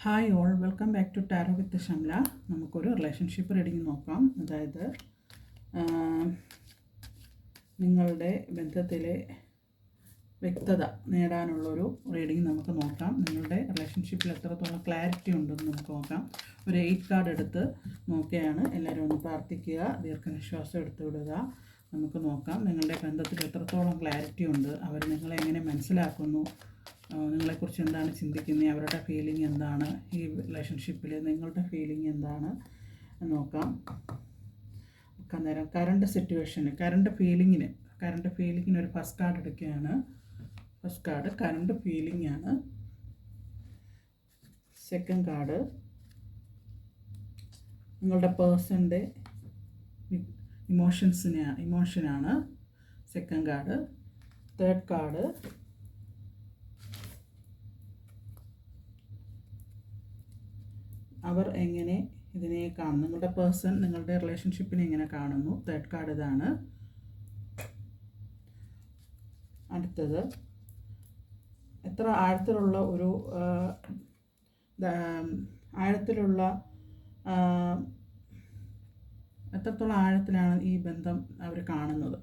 Hi all, welcome back to tarot with Shamla. നമുക്കൊരു relationship reading നോക്കാം. അതായത് നിങ്ങളുടെ ബന്ധത്തിലെ വ്യക്തത നേടാനുള്ളൊരു റീഡിങ് നമുക്ക് നോക്കാം. നിങ്ങളുടെ റിലേഷൻഷിപ്പിൽ എത്രത്തോളം ക്ലാരിറ്റി ഉണ്ടെന്ന് നമുക്ക് നോക്കാം. ഒരു 8 കാർഡ് എടുത്ത് നോക്കുകയാണ്. എല്ലാവരും ഒന്ന് പ്രാർത്ഥിക്കുക, ദീർഘനിശ്വാസം എടുത്തു വിടുക. നമുക്ക് നോക്കാം നിങ്ങളുടെ ബന്ധത്തിൽ എത്രത്തോളം ക്ലാരിറ്റി ഉണ്ട്, അവർ നിങ്ങളെ എങ്ങനെ മനസ്സിലാക്കുന്നു, നിങ്ങളെക്കുറിച്ച് എന്താണ് ചിന്തിക്കുന്നത്, അവരുടെ ഫീലിംഗ് എന്താണ്, ഈ റിലേഷൻഷിപ്പിൽ നിങ്ങളുടെ ഫീലിംഗ് എന്താണ് നോക്കാം. അന്നേരം കറണ്ട് സിറ്റുവേഷന്, കറണ്ട് ഫീലിങ്ങിന് ഒരു ഫസ്റ്റ് കാർഡ് എടുക്കുകയാണ്. ഫസ്റ്റ് കാർഡ് കറണ്ട് ഫീലിംഗ് ആണ്. സെക്കൻഡ് കാർഡ് നിങ്ങളുടെ പേഴ്സൻ്റെ ഇമോഷനാണ്. Second card. തേർഡ് കാർഡ് അവർ എങ്ങനെ ഇതിനെ കാണുന്നു, നിങ്ങളുടെ പേഴ്സൺ നിങ്ങളുടെ റിലേഷൻഷിപ്പിനെ എങ്ങനെ കാണുന്നു. തേർഡ് കാർഡ് ഇതാണ്. അടുത്തത് എത്ര ആഴത്തിലുള്ള എത്രത്തോളം ആഴത്തിലാണ് ഈ ബന്ധം അവർ കാണുന്നത്,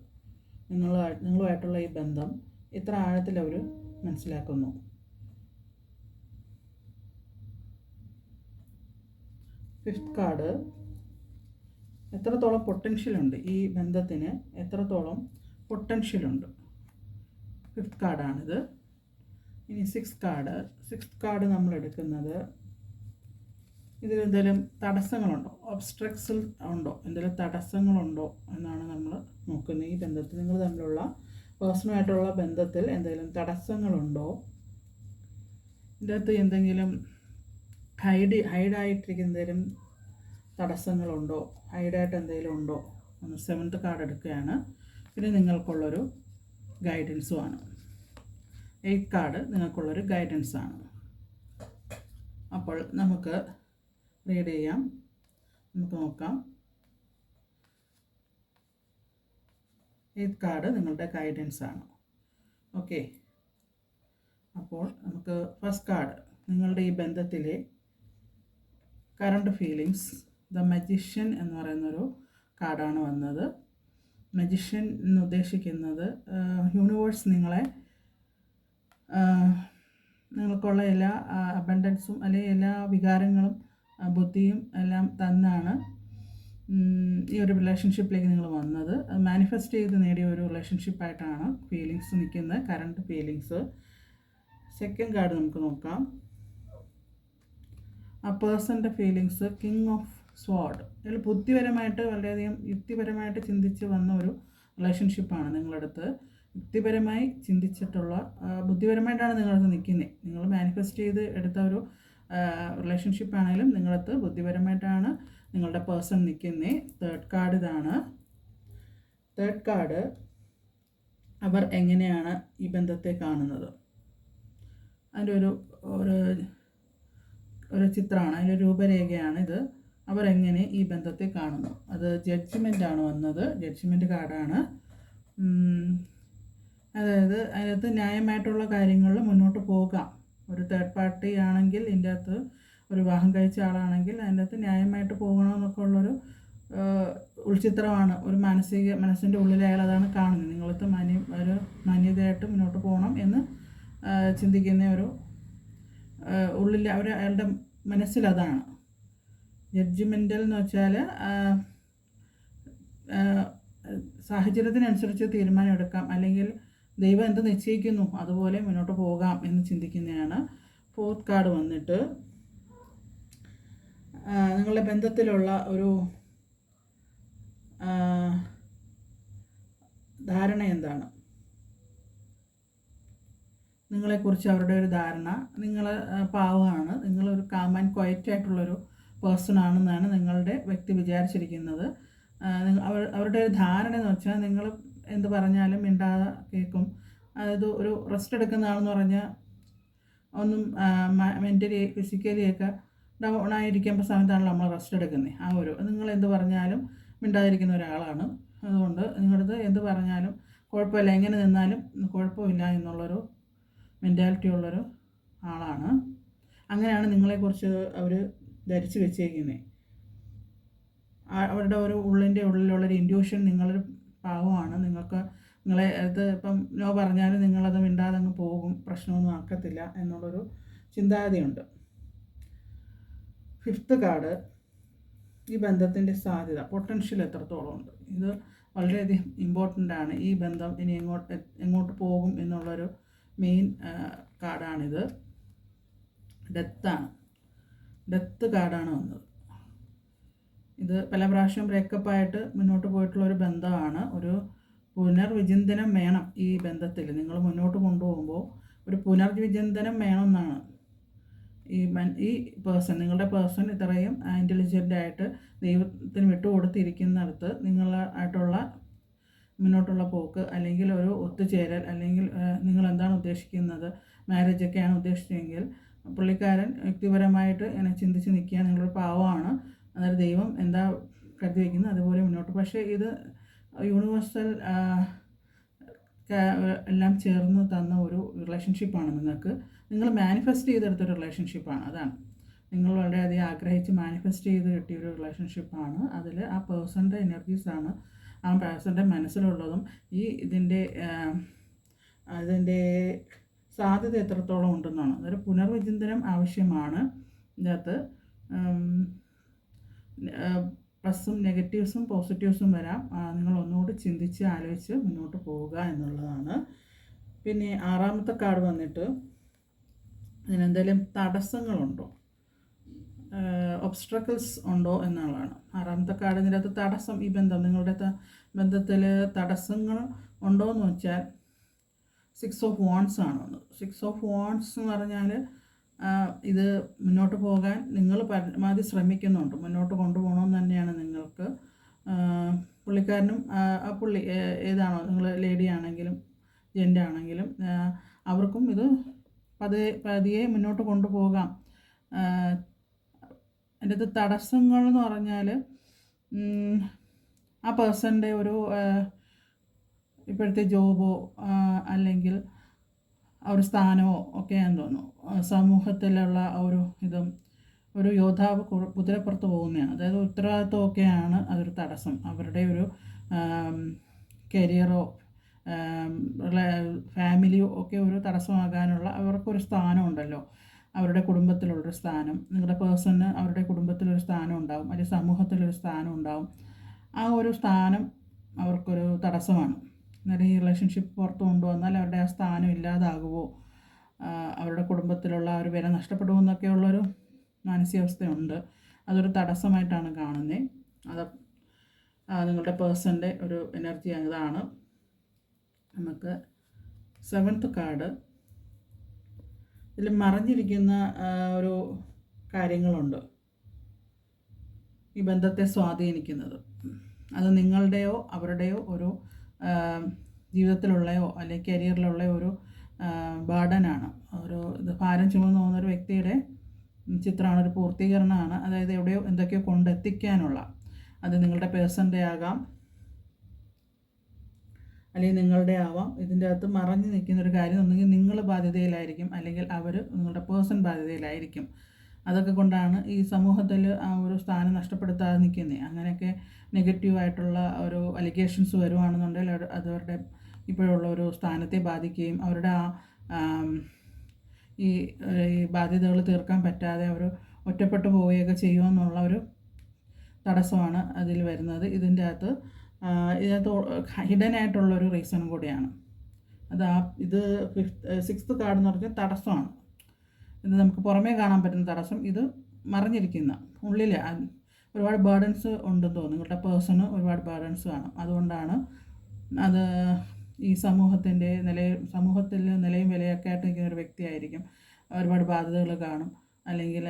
നിങ്ങളുമായിട്ടുള്ള ഈ ബന്ധം എത്ര ആഴത്തിൽ അവർ മനസ്സിലാക്കുന്നു. ഫിഫ്ത്ത് കാർഡ് എത്രത്തോളം പൊട്ടൻഷ്യലുണ്ട്, ഈ ബന്ധത്തിന് എത്രത്തോളം പൊട്ടൻഷ്യലുണ്ട്. ഫിഫ്ത്ത് കാർഡാണിത്. ഇനി സിക്സ്ത് കാർഡ് നമ്മൾ എടുക്കുന്നത്, ഇതിലെന്തെങ്കിലും തടസ്സങ്ങളുണ്ടോ, ഒബ്സ്ട്രക്ട്സ് ഉണ്ടോ, എന്തെങ്കിലും തടസ്സങ്ങളുണ്ടോ എന്നാണ് നമ്മൾ നോക്കുന്നത്. ഈ ബന്ധത്തിൽ നിങ്ങൾ തമ്മിലുള്ള പേഴ്സണുമായിട്ടുള്ള ബന്ധത്തിൽ എന്തെങ്കിലും തടസ്സങ്ങളുണ്ടോ, ഇതിൻ്റെ അകത്ത് എന്തെങ്കിലും ഹൈഡായിട്ടിരിക്കുന്ന എന്തെങ്കിലും തടസ്സങ്ങളുണ്ടോ, ഹൈഡായിട്ട് എന്തെങ്കിലും ഉണ്ടോ ഒന്ന്. സെവൻത്ത് കാർഡ് എടുക്കുകയാണ്. പിന്നെ നിങ്ങൾക്കുള്ളൊരു ഗൈഡൻസുമാണ്. 8th card നിങ്ങൾക്കുള്ളൊരു ഗൈഡൻസാണ്. അപ്പോൾ നമുക്ക് റീഡ് ചെയ്യാം, നമുക്ക് നോക്കാം. 8th കാർഡ് നിങ്ങളുടെ ഗൈഡൻസാണ്. ഓക്കെ, അപ്പോൾ നമുക്ക് ഫസ്റ്റ് കാർഡ് നിങ്ങളുടെ ഈ ബന്ധത്തിലെ കറണ്ട് ഫീലിങ്സ്. ദ മജീഷ്യൻ എന്ന് പറയുന്നൊരു കാർഡാണ് വന്നത്. മജീഷ്യൻ എന്ന് ഉദ്ദേശിക്കുന്നത് യൂണിവേഴ്സ് നിങ്ങൾക്കുള്ള എല്ലാ അബണ്ടൻസും അല്ലെങ്കിൽ എല്ലാ വികാരങ്ങളും ബുദ്ധിയും എല്ലാം തന്നാണ് ഈ ഒരു റിലേഷൻഷിപ്പിലേക്ക് നിങ്ങൾ വന്നത്. അത് മാനിഫെസ്റ്റ് ചെയ്ത് നേടിയ ഒരു റിലേഷൻഷിപ്പായിട്ടാണ് ഫീലിങ്സ് നിൽക്കുന്നത്, കറണ്ട് ഫീലിങ്സ്. സെക്കൻഡ് കാർഡ് നമുക്ക് നോക്കാം. ആ പേഴ്സൻ്റെ ഫീലിങ്സ് കിങ് ഓഫ് സ്വാർഡ്. ഇതിൽ ബുദ്ധിപരമായിട്ട് വളരെയധികം യുക്തിപരമായിട്ട് ചിന്തിച്ച് വന്ന ഒരു റിലേഷൻഷിപ്പാണ് നിങ്ങളടുത്ത്. യുക്തിപരമായി ചിന്തിച്ചിട്ടുള്ള, ബുദ്ധിപരമായിട്ടാണ് നിങ്ങളടുത്ത് നിൽക്കുന്നത്. നിങ്ങൾ മാനിഫെസ്റ്റ് ചെയ്ത് എടുത്ത ഒരു റിലേഷൻഷിപ്പാണെങ്കിലും നിങ്ങളടുത്ത് ബുദ്ധിപരമായിട്ടാണ് നിങ്ങളുടെ പേഴ്സൺ നിൽക്കുന്നത്. തേർഡ് കാർഡ് ഇതാണ്. തേർഡ് കാർഡ് അവർ എങ്ങനെയാണ് ഈ ബന്ധത്തെ കാണുന്നത്, അതിൻ്റെ ഒരു ചിത്രമാണ്, അതിൻ്റെ രൂപരേഖയാണിത്. അവർ എങ്ങനെ ഈ ബന്ധത്തെ കാണുന്നു. അത് ജഡ്ജ്മെൻ്റാണ് വന്നത്. ജഡ്ജ്മെൻറ്റ് കാർഡാണ്. അതായത് അതിനകത്ത് ന്യായമായിട്ടുള്ള കാര്യങ്ങളിൽ മുന്നോട്ട് പോകാം. ഒരു തേർഡ് പാർട്ടി ആണെങ്കിൽ, ഇതിൻ്റെ അകത്ത് ഒരു വിവാഹം കഴിച്ച ആളാണെങ്കിൽ അതിൻ്റെ അകത്ത് ന്യായമായിട്ട് പോകണമെന്നൊക്കെ ഉള്ളൊരു ഉൾച്ചിത്രമാണ്. ഒരു മനസ്സിൻ്റെ ഉള്ളിൽ അയാൾ അതാണ് കാണുന്നത്. നിങ്ങളത്തെ ഒരു മാന്യതയായിട്ട് മുന്നോട്ട് പോകണം എന്ന് ചിന്തിക്കുന്ന ഒരു ഉള്ളിൽ അയാളുടെ മനസ്സിലതാണ്. ജഡ്ജ്മെൻ്റൽ എന്ന് വെച്ചാൽ സാഹചര്യത്തിനനുസരിച്ച് തീരുമാനം എടുക്കാം, അല്ലെങ്കിൽ ദൈവം എന്ത് നിശ്ചയിക്കുന്നു അതുപോലെ മുന്നോട്ട് പോകാം എന്ന് ചിന്തിക്കുന്നതാണ്. ഫോർത്ത് കാർഡ് വന്നിട്ട് നിങ്ങളുടെ ബന്ധത്തിലുള്ള ഒരു ധാരണ എന്താണ്, നിങ്ങളെക്കുറിച്ച് അവരുടെ ഒരു ധാരണ. നിങ്ങൾ പാവമാണ്, നിങ്ങളൊരു കാം ആൻഡ് ക്വയറ്റ് ആയിട്ടുള്ളൊരു പേഴ്സൺ ആണെന്നാണ് നിങ്ങളുടെ വ്യക്തി വിചാരിച്ചിരിക്കുന്നത്. അവരുടെ ഒരു ധാരണ എന്ന് വെച്ചാൽ നിങ്ങൾ എന്ത് പറഞ്ഞാലും മിണ്ടാതെ കേൾക്കും. അതായത് ഒരു റെസ്റ്റ് എടുക്കുന്നതാണെന്ന് പറഞ്ഞാൽ ഒന്നും മെൻ്റലി ഫിസിക്കലിയൊക്കെ ഡൗൺ ആയിരിക്കുമ്പോൾ സമയത്താണല്ലോ നമ്മൾ റെസ്റ്റ് എടുക്കുന്നത്. നിങ്ങൾ എന്ത് പറഞ്ഞാലും മിണ്ടാതിരിക്കുന്ന ഒരാളാണ്. അതുകൊണ്ട് നിങ്ങളത് എന്ത് പറഞ്ഞാലും കുഴപ്പമില്ല, എങ്ങനെ നിന്നാലും കുഴപ്പമില്ല എന്നുള്ളൊരു മെൻറ്റാലിറ്റി ഉള്ളൊരു ആളാണ്. അങ്ങനെയാണ് നിങ്ങളെക്കുറിച്ച് അവർ ധരിച്ചു വെച്ചേക്കുന്നത്. അവരുടെ ഒരു ഉള്ളിലുള്ളൊരു ഇൻറ്റ്യൂഷൻ നിങ്ങളൊരു പാവമാണ്, നിങ്ങളെ അത് ഇപ്പം നോ പറഞ്ഞാലും നിങ്ങളത് മിണ്ടാതെ അങ്ങ് പോകും, പ്രശ്നമൊന്നും ആക്കത്തില്ല എന്നുള്ളൊരു ചിന്താഗതിയുണ്ട്. 5th കാർഡ് ഈ ബന്ധത്തിൻ്റെ സാധ്യത, പൊട്ടൻഷ്യൽ എത്രത്തോളം ഉണ്ട്. ഇത് വളരെയധികം ഇമ്പോർട്ടൻ്റ് ആണ്. ഈ ബന്ധം ഇനി എങ്ങോട്ട് പോകും എന്നുള്ളൊരു മെയിൻ കാർഡാണിത്. ഡെത്ത് കാർഡാണ് വന്നത്. ഇത് പല പ്രാവശ്യം ബ്രേക്കപ്പായിട്ട് മുന്നോട്ട് പോയിട്ടുള്ളൊരു ബന്ധമാണ്. ഒരു പുനർവിചിന്തനം വേണം ഈ ബന്ധത്തിൽ. നിങ്ങൾ മുന്നോട്ട് കൊണ്ടുപോകുമ്പോൾ ഒരു പുനർവിചിന്തനം വേണമെന്നാണ്. ഈ നിങ്ങളുടെ പേഴ്സൺ ഇത്രയും ഇൻ്റലിജൻ്റായിട്ട് ദൈവത്തിന് വിട്ടുകൊടുത്തിരിക്കുന്നിടത്ത് നിങ്ങളായിട്ടുള്ള മുന്നോട്ടുള്ള പോക്ക്, അല്ലെങ്കിൽ ഒരു ഒത്തുചേരൽ, അല്ലെങ്കിൽ നിങ്ങൾ എന്താണ് ഉദ്ദേശിക്കുന്നത്, മാരേജൊക്കെയാണ് ഉദ്ദേശിച്ചതെങ്കിൽ പുള്ളിക്കാരൻ വ്യക്തിപരമായിട്ട് എന്നെ ചിന്തിച്ച് നിൽക്കുക, നിങ്ങളൊരു പാവമാണ്, അതായത് ദൈവം എന്താ കരുതി വയ്ക്കുന്നത് അതുപോലെ മുന്നോട്ട്. പക്ഷേ ഇത് യൂണിവേഴ്സൽ എല്ലാം ചേർന്ന് തന്ന ഒരു റിലേഷൻഷിപ്പാണ്. നിങ്ങൾ മാനിഫെസ്റ്റ് ചെയ്തെടുത്തൊരു റിലേഷൻഷിപ്പാണ്. അതാണ് നിങ്ങൾ വളരെയധികം ആഗ്രഹിച്ച് മാനിഫെസ്റ്റ് ചെയ്ത് കിട്ടിയൊരു റിലേഷൻഷിപ്പാണ്. അതിൽ ആ പേഴ്സൻ്റെ എനർജീസാണ്, ആ പേഴ്സൻ്റെ മനസ്സിലുള്ളതും അതിൻ്റെ സാധ്യത എത്രത്തോളം ഉണ്ടെന്നാണ്. അതൊരു പുനർവിചിന്തനം ആവശ്യമാണ്. ഇതിനകത്ത് പ്ലസ്സും നെഗറ്റീവ്സും പോസിറ്റീവ്സും വരാം. നിങ്ങൾ ഒന്നുകൂടി ചിന്തിച്ച് ആലോചിച്ച് മുന്നോട്ട് പോവുക എന്നുള്ളതാണ്. പിന്നെ 6ാമത്തെ കാർഡ് വന്നിട്ട് ഇതിനെന്തെങ്കിലും തടസ്സങ്ങളുണ്ടോ, ഒബ്സ്ട്രക്കിൾസ് ഉണ്ടോ എന്നുള്ളതാണ്. 6ാമത്തെ കാർഡ് ഇതിനകത്ത് തടസ്സം, ഈ നിങ്ങളുടെ ബന്ധത്തിൽ തടസ്സങ്ങൾ ഉണ്ടോ എന്ന് വെച്ചാൽ 6 ഓഫ് വാണ്ട്സ് ആണ് വന്നത്. 6 ഓഫ് വാണ്ട്സ് എന്ന് പറഞ്ഞാൽ ഇത് മുന്നോട്ട് പോകാൻ നിങ്ങൾ പരമാവധി ശ്രമിക്കുന്നുണ്ട്, മുന്നോട്ട് കൊണ്ടുപോകണമെന്ന് തന്നെയാണ് നിങ്ങൾക്ക്. പുള്ളിക്കാരനും പുള്ളി ഏതാണോ, നിങ്ങൾ ലേഡി ആണെങ്കിലും ജെൻ്റ് ആണെങ്കിലും അവർക്കും ഇത് പതിയെ മുന്നോട്ട് കൊണ്ടുപോകാം. അതിൻ്റെ അത് തടസ്സങ്ങൾ എന്ന് പറഞ്ഞാൽ ആ പേഴ്സൻ്റെ ഒരു ഇപ്പോഴത്തെ ജോബോ അല്ലെങ്കിൽ ആ ഒരു സ്ഥാനമോ ഒക്കെയാണെന്ന് തോന്നുന്നു. സമൂഹത്തിലുള്ള ഒരു യോദ്ധാവ് കുതിരപ്പുറത്ത് പോകുന്നതാണ്, അതായത് ഉത്തരവാദിത്വമൊക്കെയാണ് അതൊരു തടസ്സം. അവരുടെ ഒരു കരിയറോ ഫാമിലിയോ ഒക്കെ ഒരു തടസ്സമാകാനുള്ള അവർക്കൊരു സ്ഥാനം ഉണ്ടല്ലോ, അവരുടെ കുടുംബത്തിലുള്ളൊരു സ്ഥാനം. നിങ്ങളുടെ പേഴ്സണിന് അവരുടെ കുടുംബത്തിലൊരു സ്ഥാനം ഉണ്ടാവും, അല്ലെങ്കിൽ സമൂഹത്തിലൊരു സ്ഥാനം ഉണ്ടാവും. ആ ഒരു സ്ഥാനം അവർക്കൊരു തടസ്സമാണ്. അന്നേരം ഈ റിലേഷൻഷിപ്പ് പുറത്ത് കൊണ്ടുവന്നാൽ അവരുടെ ആ സ്ഥാനം ഇല്ലാതാകുമോ, അവരുടെ കുടുംബത്തിലുള്ള ഒരു വില നഷ്ടപ്പെടുമോ എന്നൊക്കെയുള്ളൊരു മാനസികാവസ്ഥയുണ്ട്. അതൊരു തടസ്സമായിട്ടാണ് കാണുന്നത്. അത് നിങ്ങളുടെ പേഴ്സൻ്റെ ഒരു എനർജി അതാണ്. നമുക്ക് 7th കാർഡ്, ഇതിൽ മറഞ്ഞിരിക്കുന്ന ഒരു കാര്യങ്ങളുണ്ട് ഈ ബന്ധത്തെ സ്വാധീനിക്കുന്നത്. അത് നിങ്ങളുടെയോ അവരുടെയോ ഒരു ജീവിതത്തിലുള്ളയോ അല്ലെങ്കിൽ കരിയറിലുള്ള ഒരു ബർഡനാണ്. ഇത് ഭാരം ചുമന്ന് പോകുന്നൊരു വ്യക്തിയുടെ ചിത്രമാണ്, ഒരു പൂർത്തീകരണമാണ്. അതായത് എവിടെയോ എന്തൊക്കെയോ കൊണ്ടെത്തിക്കാനുള്ള, അത് നിങ്ങളുടെ പേഴ്സൻ്റെ ആകാം അല്ലെങ്കിൽ നിങ്ങളുടെ ആവാം. ഇതിൻ്റെ അകത്ത് മറഞ്ഞു നിൽക്കുന്നൊരു കാര്യം ഒന്നുകിൽ നിങ്ങൾ ബാധ്യതയിലായിരിക്കും, അല്ലെങ്കിൽ നിങ്ങളുടെ പേഴ്സൺ ബാധ്യതയിലായിരിക്കും. അതൊക്കെ കൊണ്ടാണ് ഈ സമൂഹത്തിൽ ആ ഒരു സ്ഥാനം നഷ്ടപ്പെടുത്താതെ നിൽക്കുന്നത്. അങ്ങനെയൊക്കെ നെഗറ്റീവായിട്ടുള്ള ഒരു അലിഗേഷൻസ് വരുവാണെന്നുണ്ടെങ്കിൽ അതവരുടെ ഇപ്പോഴുള്ള ഒരു സ്ഥാനത്തെ ബാധിക്കുകയും അവരുടെ ഈ ബാധ്യതകൾ തീർക്കാൻ പറ്റാതെ അവർ ഒറ്റപ്പെട്ടു പോവുകയൊക്കെ ചെയ്യുമെന്നുള്ള ഒരു തടസ്സമാണ് അതിൽ വരുന്നത്. ഇതിനകത്ത് ഹിഡൻ ആയിട്ടുള്ളൊരു റീസണും കൂടിയാണ്. ഇത് 6th കാർഡ് എന്ന് പറഞ്ഞാൽ തടസ്സമാണ്. ഇത് നമുക്ക് പുറമേ കാണാൻ പറ്റുന്ന തടസ്സം, ഇത് മറിഞ്ഞിരിക്കുന്ന ഉള്ളിൽ ഒരുപാട് ബേർഡൻസ് ഉണ്ടെന്ന് തോന്നുന്നു. നിങ്ങളുടെ പേഴ്സണ് ഒരുപാട് ബേർഡൻസ് കാണും. അതുകൊണ്ടാണ് അത് ഈ സമൂഹത്തിൽ നിലയും വിലയൊക്കെ ആയിട്ട് നിൽക്കുന്ന ഒരു വ്യക്തിയായിരിക്കും. ഒരുപാട് ബാധ്യതകൾ കാണും. അല്ലെങ്കിൽ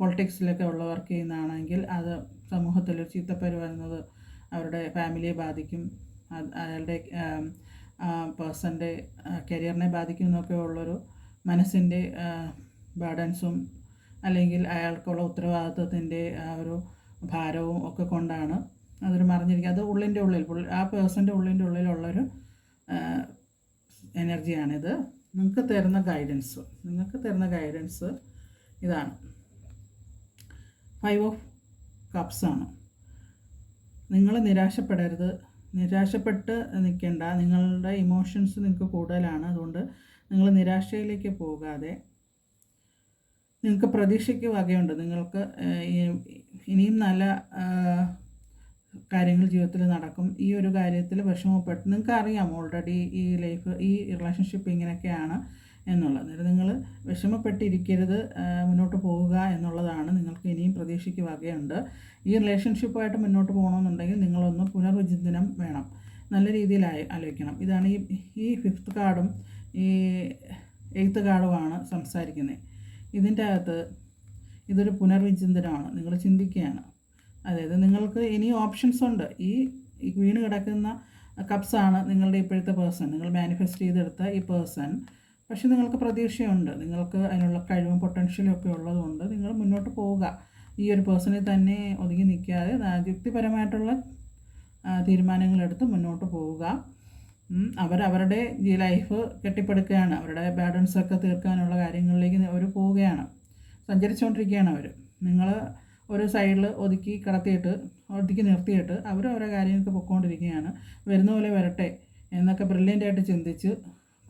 പൊളിറ്റിക്സിലൊക്കെ വർക്ക് ചെയ്യുന്നതാണെങ്കിൽ അത് സമൂഹത്തിൽ ചീത്തപ്പേര് വരുന്നത് അവരുടെ ഫാമിലിയെ ബാധിക്കും, അയാളുടെ പേഴ്സൻ്റെ കരിയറിനെ ബാധിക്കും എന്നൊക്കെ ഉള്ളൊരു മനസ്സിൻ്റെ ബർഡൻസും അല്ലെങ്കിൽ അയാൾക്കുള്ള ഉത്തരവാദിത്വത്തിൻ്റെ ഒരു ഭാരവും ഒക്കെ കൊണ്ടാണ് അതൊരു മറിഞ്ഞിരിക്കുക. അത് ഉള്ളിൻ്റെ ഉള്ളിൽ ആ പേഴ്സൻ്റെ ഉള്ളിൻ്റെ ഉള്ളിലുള്ളൊരു എനർജിയാണിത്. നിങ്ങൾക്ക് തരുന്ന ഗൈഡൻസ് ഇതാണ് 5 ഓഫ് കപ്സാണ്. നിങ്ങൾ നിരാശപ്പെടരുത്, നിരാശപ്പെട്ട് നിൽക്കേണ്ട. നിങ്ങളുടെ ഇമോഷൻസ് നിങ്ങൾക്ക് കൂടുതലാണ്. അതുകൊണ്ട് നിങ്ങൾ നിരാശയിലേക്ക് പോകാതെ നിങ്ങൾക്ക് പ്രതീക്ഷയ്ക്ക് വകയുണ്ട്. നിങ്ങൾക്ക് ഇനിയും നല്ല കാര്യങ്ങൾ ജീവിതത്തിൽ നടക്കും. ഈ ഒരു കാര്യത്തിൽ വിഷമപ്പെട്ട് നിങ്ങൾക്ക് അറിയാം ഓൾറെഡി ഈ ലൈഫ്, ഈ റിലേഷൻഷിപ്പ് ഇങ്ങനെയൊക്കെയാണ് എന്നുള്ളത്. അന്നേരം നിങ്ങൾ വിഷമപ്പെട്ടിരിക്കരുത്, മുന്നോട്ട് പോവുക എന്നുള്ളതാണ്. നിങ്ങൾക്ക് ഇനിയും പ്രതീക്ഷയ്ക്ക് വകയുണ്ട്. ഈ റിലേഷൻഷിപ്പായിട്ട് മുന്നോട്ട് പോകണമെന്നുണ്ടെങ്കിൽ നിങ്ങളൊന്ന് പുനർവിചിന്തനം വേണം, നല്ല രീതിയിൽ ആലോചിക്കണം. ഇതാണ് ഈ 5th കാർഡും ഈ 8th കാർഡുമാണ് സംസാരിക്കുന്നത്. ഇതിൻ്റെ അകത്ത് ഇതൊരു പുനർവിചിന്തനമാണ്. നിങ്ങൾ ചിന്തിക്കുകയാണ്. അതായത് നിങ്ങൾക്ക് ഇനി ഓപ്ഷൻസ് ഉണ്ട്. ഈ വീണ് കിടക്കുന്ന കപ്സാണ് നിങ്ങളുടെ ഇപ്പോഴത്തെ പേഴ്സൺ, നിങ്ങൾ മാനിഫെസ്റ്റ് ചെയ്തെടുത്ത ഈ പേഴ്സൺ. പക്ഷെ നിങ്ങൾക്ക് പ്രതീക്ഷയുണ്ട്, നിങ്ങൾക്ക് അതിനുള്ള കഴിവും പൊട്ടൻഷ്യലും ഒക്കെ ഉള്ളതുകൊണ്ട് നിങ്ങൾ മുന്നോട്ട് പോവുക. ഈ ഒരു പേഴ്സണിൽ തന്നെ ഒതുങ്ങി നിൽക്കാതെ യുക്തിപരമായിട്ടുള്ള തീരുമാനങ്ങളെടുത്ത് മുന്നോട്ട് പോവുക. അവരുടെ ഈ ലൈഫ് കെട്ടിപ്പടുക്കുകയാണ്. അവരുടെ ബാഡൻസൊക്കെ തീർക്കാനുള്ള കാര്യങ്ങളിലേക്ക് അവർ പോവുകയാണ്, സഞ്ചരിച്ചുകൊണ്ടിരിക്കുകയാണ് അവർ. നിങ്ങൾ ഒരു സൈഡിൽ ഒതുക്കി നിർത്തിയിട്ട് അവർ ഓരോ കാര്യങ്ങൾക്ക് പൊയ്ക്കൊണ്ടിരിക്കുകയാണ്. വരുന്ന പോലെ വരട്ടെ എന്നൊക്കെ ബ്രില്യൻ്റായിട്ട് ചിന്തിച്ച്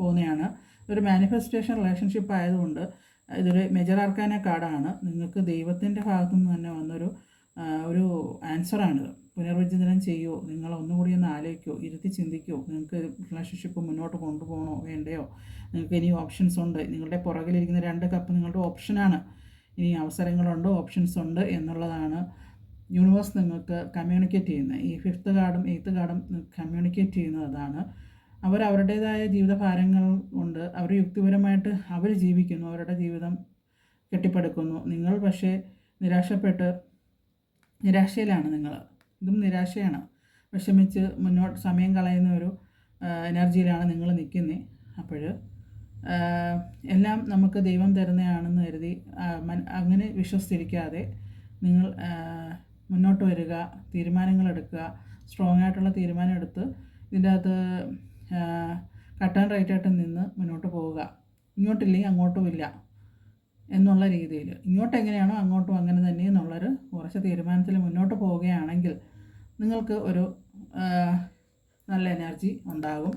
പോകുന്നതാണ്. ഒരു മാനിഫെസ്റ്റേഷൻ റിലേഷൻഷിപ്പ് ആയതുകൊണ്ട് ഇതൊരു മേജർ ആർക്കാന കാർഡാണ്. നിങ്ങൾക്ക് ദൈവത്തിൻ്റെ ഭാഗത്തു നിന്ന് തന്നെ ഒരു ആൻസറാണിത്. പുനർവിചിന്തനം ചെയ്യുമോ, നിങ്ങൾ ഒന്നുകൂടി ഒന്ന് ആലോചിക്കുമോ, ഇരുത്തി ചിന്തിക്കുമോ, നിങ്ങൾക്ക് റിലേഷൻഷിപ്പ് മുന്നോട്ട് കൊണ്ടുപോകണോ വേണ്ടയോ, നിങ്ങൾക്ക് ഇനി ഓപ്ഷൻസ് ഉണ്ട്. നിങ്ങളുടെ പുറകിലിരിക്കുന്ന 2 കപ്പ് നിങ്ങളുടെ ഓപ്ഷനാണ്. ഇനി അവസരങ്ങളുണ്ട്, ഓപ്ഷൻസ് ഉണ്ട് എന്നുള്ളതാണ് യൂണിവേഴ്സ് നിങ്ങൾക്ക് കമ്മ്യൂണിക്കേറ്റ് ചെയ്യുന്നത്. ഈ 5th കാർഡും 8th കാർഡും കമ്മ്യൂണിക്കേറ്റ് ചെയ്യുന്നത് അതാണ്. അവരുടേതായ ജീവിതഭാരങ്ങൾ കൊണ്ട് അവർ യുക്തിപരമായിട്ട് അവർ ജീവിക്കുന്നു, അവരുടെ ജീവിതം കെട്ടിപ്പടുക്കുന്നു. നിങ്ങൾ പക്ഷേ നിരാശയിലാണ്. ഇതും നിരാശയാണ്. വിഷമിച്ച് മുന്നോട്ട് സമയം കളയുന്ന ഒരു എനർജിയിലാണ് നിങ്ങൾ നിൽക്കുന്നത്. അപ്പോൾ എല്ലാം നമുക്ക് ദൈവം തരുന്നതാണെന്ന് കരുതി അങ്ങനെ വിശ്വസിച്ചിരിക്കാതെ നിങ്ങൾ മുന്നോട്ട് വരിക, തീരുമാനങ്ങളെടുക്കുക. സ്ട്രോങ് ആയിട്ടുള്ള തീരുമാനം എടുത്ത് ഇതിൻ്റെ അകത്ത് കട്ട് ആൻഡ് റൈറ്റായിട്ട് നിന്ന് മുന്നോട്ട് പോവുക. ഇങ്ങോട്ടില്ലെങ്കിൽ അങ്ങോട്ടുമില്ല എന്നുള്ള രീതിയിൽ, ഇങ്ങോട്ട് എങ്ങനെയാണോ അങ്ങോട്ടും അങ്ങനെ തന്നെ എന്നുള്ളൊരു ഉറച്ച തീരുമാനത്തിൽ മുന്നോട്ട് പോവുകയാണെങ്കിൽ നിങ്ങൾക്ക് ഒരു നല്ല എനർജി ഉണ്ടാകും,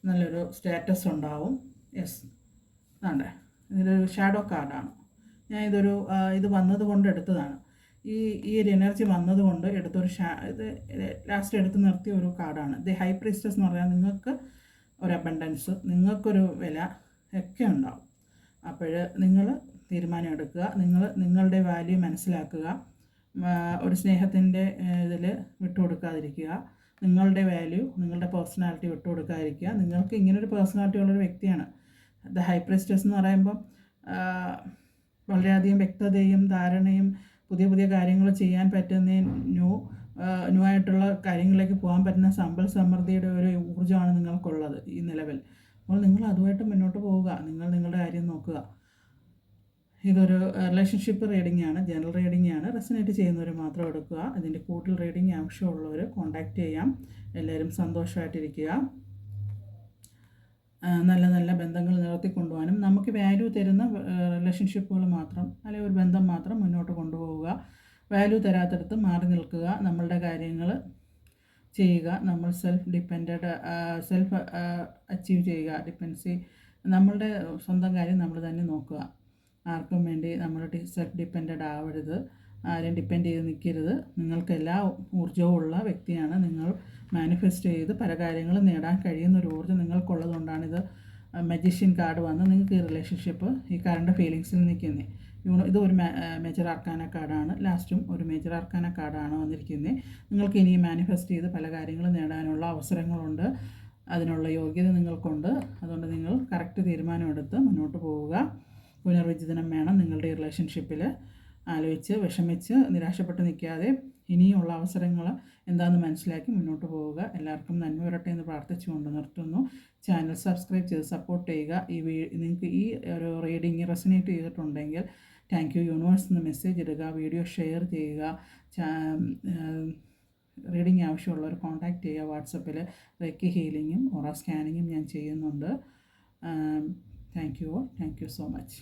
നല്ലൊരു സ്റ്റാറ്റസ് ഉണ്ടാവും. യെസ്, ആണ്ടേ ഇതൊരു ഷാഡോ കാർഡാണ്. ഞാൻ ഇത് വന്നതുകൊണ്ട് എടുത്തതാണ്. ഈ ഒരു എനർജി വന്നതുകൊണ്ട് എടുത്തൊരു ഇത് ലാസ്റ്റ് എടുത്ത് നിർത്തിയ ഒരു കാർഡാണ്. ദി ഹൈ പ്രീസ്റ്റസ് എന്ന് പറഞ്ഞാൽ നിങ്ങൾക്ക് ഒരു അബണ്ടൻസ്, നിങ്ങൾക്കൊരു വില ഒക്കെ ഉണ്ടാവും. അപ്പോൾ നിങ്ങൾ തീരുമാനം എടുക്കുക, നിങ്ങളുടെ വാല്യൂ മനസ്സിലാക്കുക, ഒരു സ്നേഹത്തിൻ്റെ ഇതിൽ വിട്ടുകൊടുക്കാതിരിക്കുക, നിങ്ങളുടെ വാല്യൂ, നിങ്ങളുടെ പേഴ്സണാലിറ്റി വിട്ടുകൊടുക്കാതിരിക്കുക. നിങ്ങൾക്ക് ഇങ്ങനൊരു പേഴ്സണാലിറ്റി ഉള്ളൊരു വ്യക്തിയാണ്. ദ ഹൈ പ്രീസ്റ്റസ് എന്ന് പറയുമ്പം വളരെയധികം വ്യക്തതയും ധാരണയും പുതിയ കാര്യങ്ങൾ ചെയ്യാൻ പറ്റുന്ന ന്യൂ ആയിട്ടുള്ള കാര്യങ്ങളിലേക്ക് പോകാൻ പറ്റുന്ന സമ്പൽ സമൃദ്ധിയുടെ ഒരു ഊർജ്ജമാണ് നിങ്ങൾക്കുള്ളത് ഈ നിലവിൽ. അപ്പോൾ നിങ്ങൾ അതുമായിട്ട് മുന്നോട്ട് പോവുക, നിങ്ങളുടെ കാര്യം നോക്കുക. ഇതൊരു റിലേഷൻഷിപ്പ് റീഡിംഗ് ആണ്, ജനറൽ റീഡിംഗ് ആണ്. റെസനേറ്റ് ചെയ്യുന്നവർ മാത്രം എടുക്കുക. ഇതിൻ്റെ കൂടുതൽ റീഡിംഗ് ആവശ്യമുള്ളവർ കോൺടാക്റ്റ് ചെയ്യാം. എല്ലാവരും സന്തോഷമായിട്ടിരിക്കുക. നല്ല ബന്ധങ്ങൾ നിലനിർത്തിക്കൊണ്ടുപോകാനും നമുക്ക് വാല്യൂ തരുന്ന റിലേഷൻഷിപ്പുകൾ മാത്രം, അല്ലെങ്കിൽ ഒരു ബന്ധം മാത്രം മുന്നോട്ട് കൊണ്ടുപോവുക. വാല്യൂ തരാത്തടത്ത് മാറി നിൽക്കുക, നമ്മളുടെ കാര്യങ്ങൾ ചെയ്യുക. നമ്മൾ സെൽഫ് അച്ചീവ് ചെയ്യുക. ഡിപ്പെൻസി, നമ്മളുടെ സ്വന്തം കാര്യം നമ്മൾ തന്നെ നോക്കുക. ആർക്കും വേണ്ടി നമ്മൾ സെൽഫ് ഡിപ്പെൻഡഡ് ആവരുത്, ആരെയും ഡിപ്പെൻഡ് ചെയ്ത് നിൽക്കരുത്. നിങ്ങൾക്ക് എല്ലാ ഊർജ്ജവും ഉള്ള വ്യക്തിയാണ്. നിങ്ങൾ മാനിഫെസ്റ്റ് ചെയ്ത് പല കാര്യങ്ങളും നേടാൻ കഴിയുന്ന ഒരു ഊർജ്ജം നിങ്ങൾക്കുള്ളതുകൊണ്ടാണിത്. മജീഷ്യൻ കാർഡ് വന്ന് നിങ്ങൾക്ക് ഈ റിലേഷൻഷിപ്പ്, ഈ കറണ്ട് ഫീലിങ്സിൽ നിൽക്കുന്നത്. ഇത് ഒരു മേജർ ആർക്കാന കാർഡാണ്. ലാസ്റ്റും ഒരു മേജർ ആർക്കാന കാർഡാണ് വന്നിരിക്കുന്നത്. നിങ്ങൾക്ക് ഇനി മാനിഫെസ്റ്റ് ചെയ്ത് പല കാര്യങ്ങളും നേടാനുള്ള അവസരങ്ങളുണ്ട്, അതിനുള്ള യോഗ്യത നിങ്ങൾക്കുണ്ട്. അതുകൊണ്ട് നിങ്ങൾ കറക്റ്റ് തീരുമാനമെടുത്ത് മുന്നോട്ട് പോവുക. പുനർവിചിന്തനം വേണം നിങ്ങളുടെ ഈ റിലേഷൻഷിപ്പിൽ. ആലോചിച്ച് വിഷമിച്ച് നിരാശപ്പെട്ട് നിൽക്കാതെ ഇനിയുള്ള അവസരങ്ങൾ എന്താണെന്ന് മനസ്സിലാക്കി മുന്നോട്ട് പോവുക. എല്ലാവർക്കും നന്മ വരട്ടെ എന്ന് പ്രാർത്ഥിച്ചുകൊണ്ട് നിർത്തുന്നു. ചാനൽ സബ്സ്ക്രൈബ് ചെയ്ത് സപ്പോർട്ട് ചെയ്യുക. നിങ്ങൾക്ക് ഈ ഒരു റീഡിങ് റെസനേറ്റ് ചെയ്തിട്ടുണ്ടെങ്കിൽ താങ്ക് യു യൂണിവേഴ്സ് എന്ന് മെസ്സേജ് ഇടുക, വീഡിയോ ഷെയർ ചെയ്യുക. റീഡിങ് ആവശ്യമുള്ളവർ കോൺടാക്റ്റ് ചെയ്യുക വാട്സപ്പിൽ. റെക്കി ഹീലിങ്ങും ഓറ സ്കാനിങ്ങും ഞാൻ ചെയ്യുന്നുണ്ട്. Thank you so much.